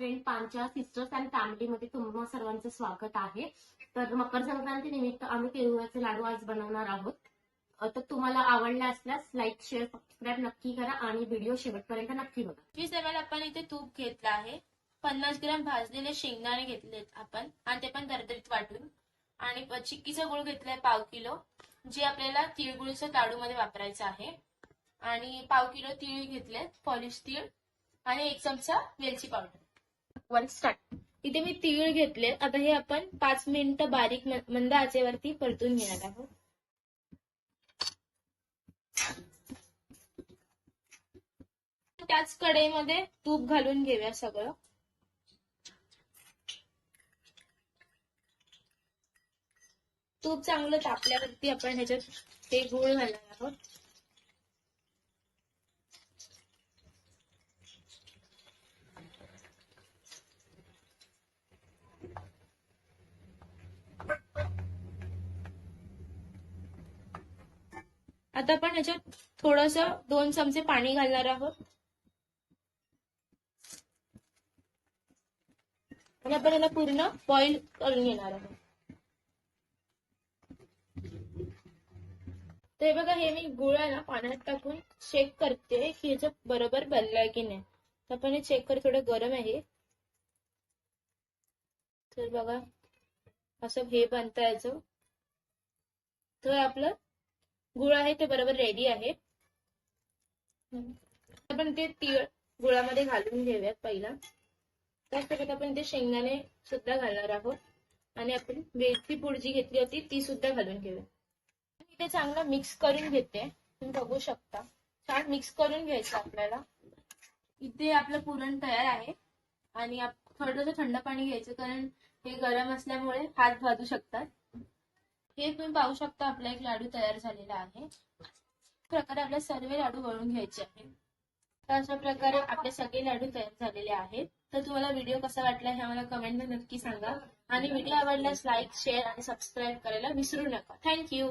Friend Panchal sisters and फॅमिलीमध्ये तुम्हा सर्वांचं स्वागत आहे. तर मकर संक्रांती निमित्त आम्ही तिळगुळाचे लाडू आज बनवणार आहोत. तर तुम्हाला आवडले असल्यास लाईक, शेअर, सबस्क्राईब नक्की करा आणि व्हिडिओ शेवटपर्यंत नक्की बघा. 20 ml आपण इथे तूप घेतलं आहे. 50 ग्रॅम भाजलेले शेंगदाणे घेतलेत आपण आणि ते पण दरदरीत वाटून. आणि चिक्कीचा गुळ घेतलाय 1/2 किलो, जे आपल्याला तिळगुळीच्या लाडूमध्ये वापरायचं आहे. आणि 1/2 किलो तीळ घेतलेत, पॉलिश तीळ, आणि 1 चमचा वेलची पावडर. One start. इथे मी तीळ घेतले. आता हे आपण 5 मिनिटं बारीक मंद आचेवरती परतून घेणार आहोत. त्याच कढईमध्ये तूप घालून घेऊया सगळं. तूप चांगलं तापल्यावरती आपण ह्याच्यात हे गूळ घालणार आहोत. आता आपण ह्याच्यात थोडंसं 2 चमचे पाणी घालणार आहोत आणि आपण याला पूर्ण बॉईल करून घेणार आहोत. ते बघा, हे मी गुळ आहे ना पाण्यात टाकून चेक करते की ह्याचं बरोबर बनलंय की नाही. तर आपण हे चेक करतो. थोडं गरम आहे. तर बघा, असं हे बनतं याचं. तर आपलं गुळ आहे ते बरोबर रेडी आहे. आपण ते तीळ गुळामध्ये घालून घेऊयात पहिला. त्यासोबत आपण ते शेंगदाणे सुद्धा घालणार आहोत आणि आपण वेलची पूड जी घेतली होती ती सुद्धा घालून घेऊया. ते चांगलं मिक्स करून घेते. तुम्ही बघू शकता, छान मिक्स करून घ्यायचं आपल्याला. इथे आपलं पुरण तयार आहे आणि थोडंसं थंड पाणी घ्यायचं, कारण हे गरम असल्यामुळे हात भाजू शकतात. हे तुम्ही पाहू शकता, आपला एक लाडू तयार झालेला आहे. प्रकारे आपले सर्व लाडू वळून घ्यायचे आहेत. तर अशा प्रकारे आपले सगळे लाडू तयार झालेले आहेत. तर तुम्हाला व्हिडिओ कसा वाटला हे आम्हाला कमेंटमध्ये नक्की सांगा आणि व्हिडिओ आवडल्यास लाईक, शेअर आणि सबस्क्राईब करायला विसरू नका. थँक्यू.